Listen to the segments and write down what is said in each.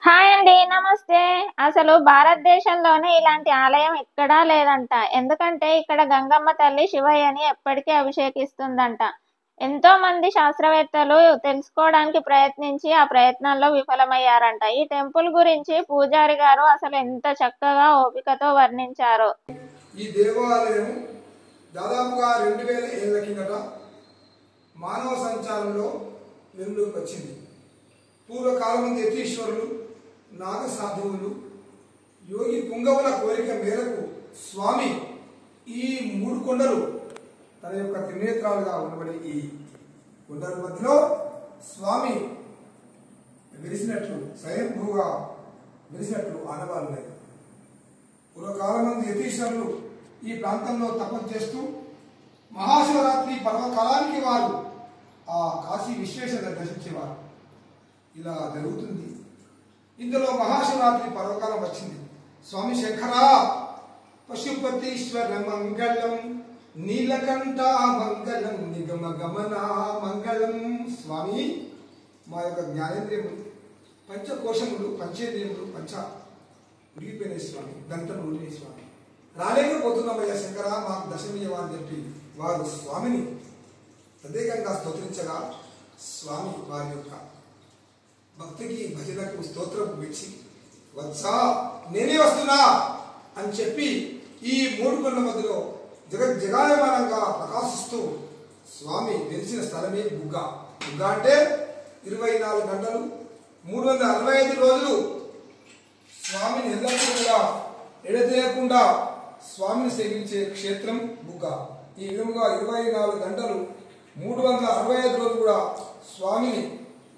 Hi అండి, నమస్తే. అసలు భారతదేశంలోనే ఇలాంటి ఆలయం ఎక్కడా లేదంట. ఎందుకంటే ఇక్కడ గంగమ్మ తల్లి శివయ్యని ఎప్పటికీ అభిషేకిస్తుందంట. ఎంతో మంది శాస్త్రవేత్తలు తెలుసుకోవడానికి ప్రయత్నించి ఆ ప్రయత్నంలో విఫలమయ్యారంట. ఈ టెంపుల్ గురించి పూజారి గారు అసలు ఎంత చక్కగా ఓపికతో వర్ణించారో. ఈ దేవాలయం దాదాపుగా 2000 ఏళ్ల కిందట మానవ సంచారంలో వెలుగులోకి వచ్చింది. పూర్వకాలం యతీశ్వరులు, నాగసాధువులు, యోగి పుంగవుల కోరిక మేరకు స్వామి ఈ 3 కొండలు తన యొక్క త్రినేత్రాలుగా ఉండబడి ఈ కొండల మధ్యలో స్వామి వెలిసినట్లు, స్వయంభూగా వెలిసినట్లు ఆనవాళ్ళు ఉన్నాయి. పూర్వకాలం మంది యతీశ్వరులు ఈ ప్రాంతంలో తపస్సు చేస్తూ మహాశివరాత్రి పర్వకాలానికి వారు ఆ కాశీ విశ్వేశ్వర దర్శించేవారు. ఇలా జరుగుతుంది. ఇందులో మహాశివరాత్రి పర్వకాలం వచ్చింది. స్వామి శంకర పశుపతీశ్వర మంగళం, నీలకంఠ మంగళం, నిగమ గమన మంగళం. స్వామి మా యొక్క జ్ఞానేంద్రియములు, పంచకోశములు, పంచేంద్రియములు ఉడిగిపోయిన స్వామి, దంతలు ఉడిగిన స్వామి, రాలేకపోతున్నామయ్యా శంకర, మాకు దర్శనమియ్యవా అని చెప్పి వారు స్వామిని ప్రత్యేకంగా స్తోత్రించగా స్వామి వారి యొక్క భక్తికి, భజనకు, స్తోత్రం మెచ్చి వచ్చా నేనే వస్తున్నా అని చెప్పి ఈ 3 కొండల మధ్యలో జగాయమానంగా ప్రకాశిస్తూ స్వామి వెలిసిన స్థలమే బుగ్గ. బుగ్గ అంటే 24 గంటలు 365 రోజులు స్వామిని ఎల్లప్పుడూ కూడా ఎడతెగకుండా స్వామిని సేవించే క్షేత్రం బుగ్గ. ఈ విధముగా 24 గంటలు 365 రోజులు కూడా స్వామిని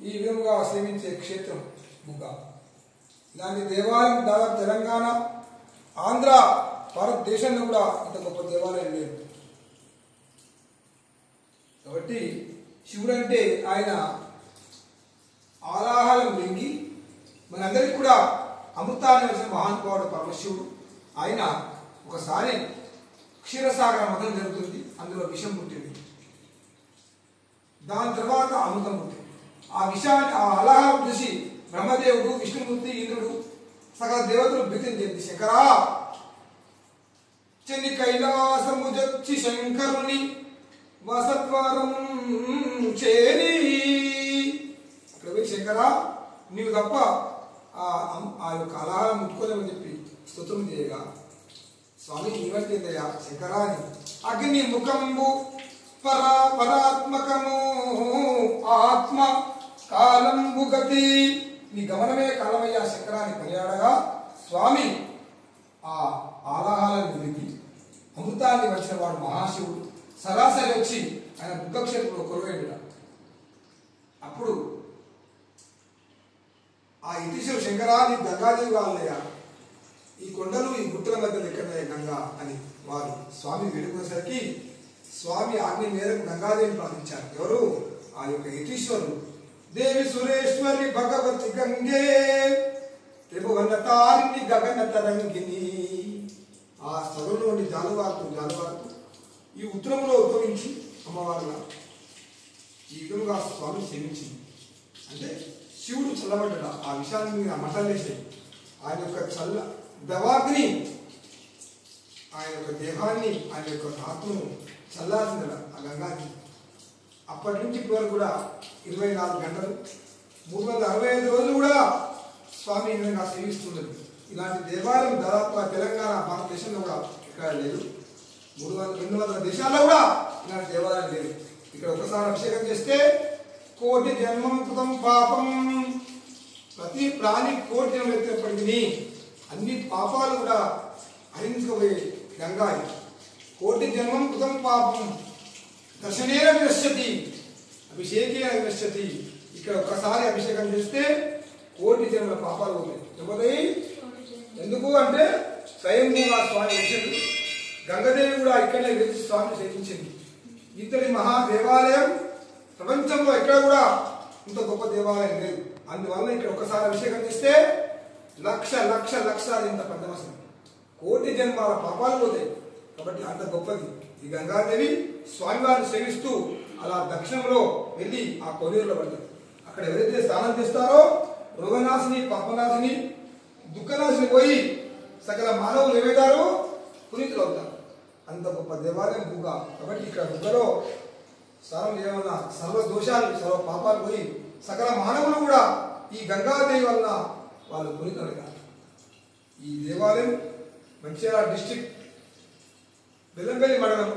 ఈ విధముగా సేవించే క్షేత్రం బుగ్గ. ఇలాంటి దేవాలయం దాదాపు తెలంగాణ, ఆంధ్ర, భారతదేశంలో కూడా ఇంత గొప్ప దేవాలయం లేదు. కాబట్టి శివుడంటే ఆయన ఆలాహలం వెంగి మనందరికీ కూడా అమృతాన్ని వచ్చిన మహానుభావుడు పరమశివుడు. ఆయన ఒకసారి క్షీరసాగర మథనం జరుగుతుంది, అందులో విషం పుట్టింది. దాని తర్వాత అమృతం పుట్టింది. ఆ విషయాన్ని, ఆ అలాహం చూసి బ్రహ్మదేవుడు, విష్ణుమూర్తి, ఇంద్రుడు, సకల దేవతలు భీతిని చెంది శంకరా చెన్ని కైలాసము జొచ్చి శంకరుని వసత్వరం చేరి, అక్కడ పోయి శంకరా నీవు తప్ప ఆ యొక్క అలాహారం ముట్టుకోలేమని చెప్పి స్తోత్రం చేయగా స్వామి నీవంటేదయా శంకరా అని అగ్ని ముఖంబు పరాత్మకము ఆత్మ కాలంబు గతి, నీ గమనమే కాలమయ్యా శంకరాన్ని కొనియాడగా స్వామి ఆ ఆలాహాలను వెలిగి అమృతాన్ని వచ్చిన వాడు మహాశివుడు సరాసరి వచ్చి ఆయన బుద్ధక్షేత్రంలో కొలువైన. అప్పుడు ఆ యతీశ్వరు శంకరా నీ గంగాదేవి వాళ్ళయ్యా, ఈ కొండలు ఈ గుట్టల మధ్య ఎక్కడయ్యా గంగా అని వారు స్వామి వేడుకునేసరికి స్వామి ఆజ్ఞ మేరకు గంగాదేవిని ప్రార్థించారు. ఎవరు? ఆ యొక్క యతీశ్వరుడు. దేవి సురేశ్వరి భగవతి గంగే త్రిభువన తారిణి గగన తరంగిణి. ఆ స్థలంలో నుండి జాలువారుతూ ఈ ఉత్తరంలో ఉద్భవించి అమ్మవారుగా ఈ విధముగా స్వామి సేవించింది. అంటే శివుడు చల్లబడ్డా ఆ విషయాన్ని మీరు మఠలేసే ఆయన యొక్క చల్ల దవాగ్ని ఆయన యొక్క దేహాన్ని, ఆయన యొక్క ఆత్మను చల్లారిందట ఆ గంగాకి. అప్పటి నుంచి ఇప్పటి వరకు కూడా 24 గంటలు 365 రోజులు కూడా స్వామి ఈ విధంగా సేవిస్తున్నది. ఇలాంటి దేవాలయం దాదాపుగా తెలంగాణ, భారతదేశంలో కూడా ఇక్కడ లేదు. 200 దేశాల్లో కూడా ఇలాంటి దేవాలయం లేదు. ఇక్కడ ఒకసారి అభిషేకం చేస్తే కోటి జన్మం కృతం పాపం, ప్రతి ప్రాణి కోటి జన్మం ఎత్తినప్పటికీ అన్ని పాపాలు కూడా హరించుకుపోయే గంగా. కోటి జన్మం కృతం పాపం దర్శనేన వినశ్యతి అభిషేకేన వినశ్యతి. ఇక్కడ ఒక్కసారి అభిషేకం చేస్తే కోటి జన్మల పాపాలు పోతాయి. ఎవరై ఎందుకు అంటే స్వయంభూగా స్వామి వెలిసింది. గంగాదేవి కూడా ఇక్కడనే వెలిసి స్వామిని సేవించింది. ఇంతటి మహా దేవాలయం ప్రపంచంలో ఎక్కడ కూడా ఇంత గొప్ప దేవాలయం లేదు. అందువల్ల ఇక్కడ ఒకసారి అభిషేకం చేస్తే లక్ష లక్ష లక్షలు ఇంత పంచమసం కోటి జన్మాల పాపాలు పోతాయి. కాబట్టి అంత గొప్పది ఈ గంగాదేవి. స్వామివారిని సేవిస్తూ అలా దక్షిణంలో వెళ్ళి ఆ కొనేరులో పడతారు. అక్కడ ఎవరైతే స్నానం చేస్తారో రోగనాశిని పాపనాశిని దుఃఖనాశిని పోయి సకల మానవులు ఏమవుతారు పునీతులు అవుతారు. అంత గొప్ప దేవాలయం బుగ్గ. కాబట్టి ఇక్కడ బుగ్గలో స్నానం చేయడం వల్ల సర్వ దోషాలు సర్వ పాపాలు పోయి సకల మానవులు కూడా ఈ గంగాదేవి వలన వాళ్ళు పునీతులు. ఈ దేవాలయం మంచిర్యాల డిస్ట్రిక్ట్ బెల్లంపల్లి మండలం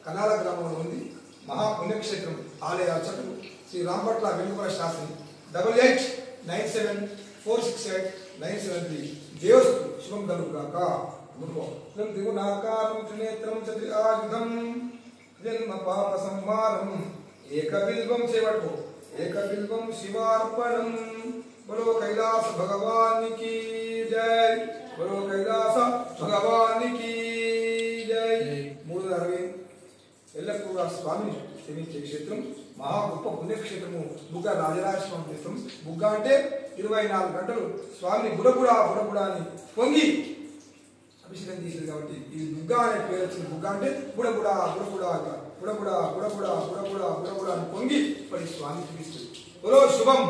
కనాల గ్రామంలో ఉంది. మహాపుణ్యక్షేత్రం. ఆలయ అర్చకులు శ్రీ రాంపట్ల వెంకటేశ్వర శాస్త్రి 8897468973. దేవస్తు శుభం కలుగుగాక. త్రిగుణాకారం త్రినేత్రం చతురాయుధం జన్మ పాప సంహారం ఏకబిల్వం చేపట్టు ఏకబిల్వం శివార్పణం. బలో కైలాస భగవానికి జై. బలో కైలాస భగవానికి జై. 360 ఎల్లప్పుడూ స్వామిని సేవించే క్షేత్రం. మహా గొప్ప పుణ్యక్షేత్రము బుగ్గ రాజరాజస్వామి క్షేత్రం. బుగ్గ అంటే 24 గంటలు స్వామిని బుడబుడా బుడబుడా అని పొంగి అభిషేకం చేసింది. కాబట్టి ఈ బుగ్గ అనే పేరు వచ్చింది. బుగ్గ అంటే బుడబుడా బుడబుడా బుడబుడా బుడబుడా బుడబుడా బుడబుడా అని పొంగి పడి స్వామి చూపిస్తుంది. శుభం.